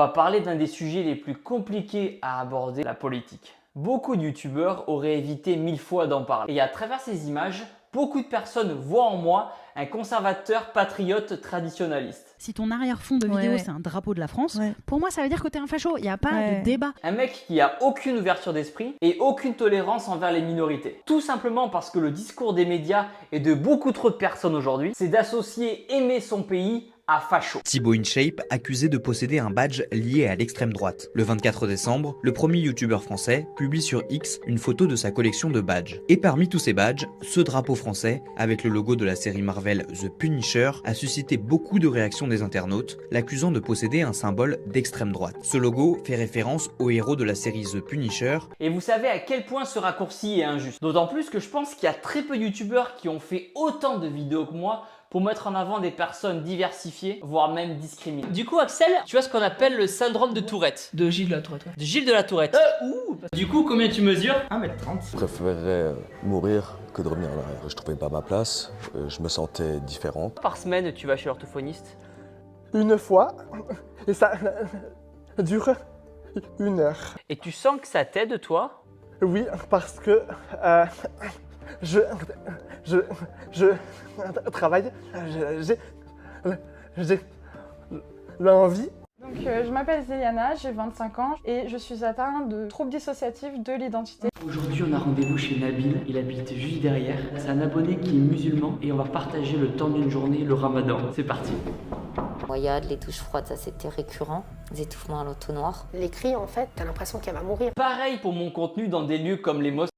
On va parler d'un des sujets les plus compliqués à aborder, la politique. Beaucoup de youtubeurs auraient évité 1000 fois d'en parler. Et à travers ces images, beaucoup de personnes voient en moi un conservateur patriote traditionnaliste. Si ton arrière-fond de vidéo c'est un drapeau de la France, pour moi ça veut dire que t'es un facho, il n'y a pas de débat. Un mec qui a aucune ouverture d'esprit et aucune tolérance envers les minorités. Tout simplement parce que le discours des médias et de beaucoup trop de personnes aujourd'hui, c'est d'associer aimer son pays à facho. Thibaut InShape, accusé de posséder un badge lié à l'extrême droite. Le 24 décembre, le premier youtubeur français publie sur X une photo de sa collection de badges. Et parmi tous ces badges, ce drapeau français, avec le logo de la série Marvel The Punisher, a suscité beaucoup de réactions des internautes, l'accusant de posséder un symbole d'extrême droite. Ce logo fait référence au héros de la série The Punisher. Et vous savez à quel point ce raccourci est injuste. D'autant plus que je pense qu'il y a très peu de youtubeurs qui ont fait autant de vidéos que moi pour mettre en avant des personnes diversifiées, voire même discriminées. Du coup, Axel, tu as ce qu'on appelle le syndrome de Tourette. De Gilles de la Tourette. De Gilles de la Tourette. Du coup, combien tu mesures? 1m30. Je préférerais mourir que de revenir en arrière. Je trouvais pas ma place, je me sentais différente. Par semaine, tu vas chez l'orthophoniste? Une fois, et ça dure 1 heure. Et tu sens que ça t'aide, toi? Oui, parce que je travaille, j'ai l'envie. Donc, je m'appelle Zéliana, j'ai 25 ans et je suis atteinte de troubles dissociatifs de l'identité. Aujourd'hui, on a rendez-vous chez Nabil, il habite juste derrière. C'est un abonné qui est musulman et on va partager le temps d'une journée, le ramadan. C'est parti. Noyade, les douches froides, ça c'était récurrent. Des étouffements à l'auto-noir. Les cris, en fait, t'as l'impression qu'elle va mourir. Pareil pour mon contenu dans des lieux comme les mosquées.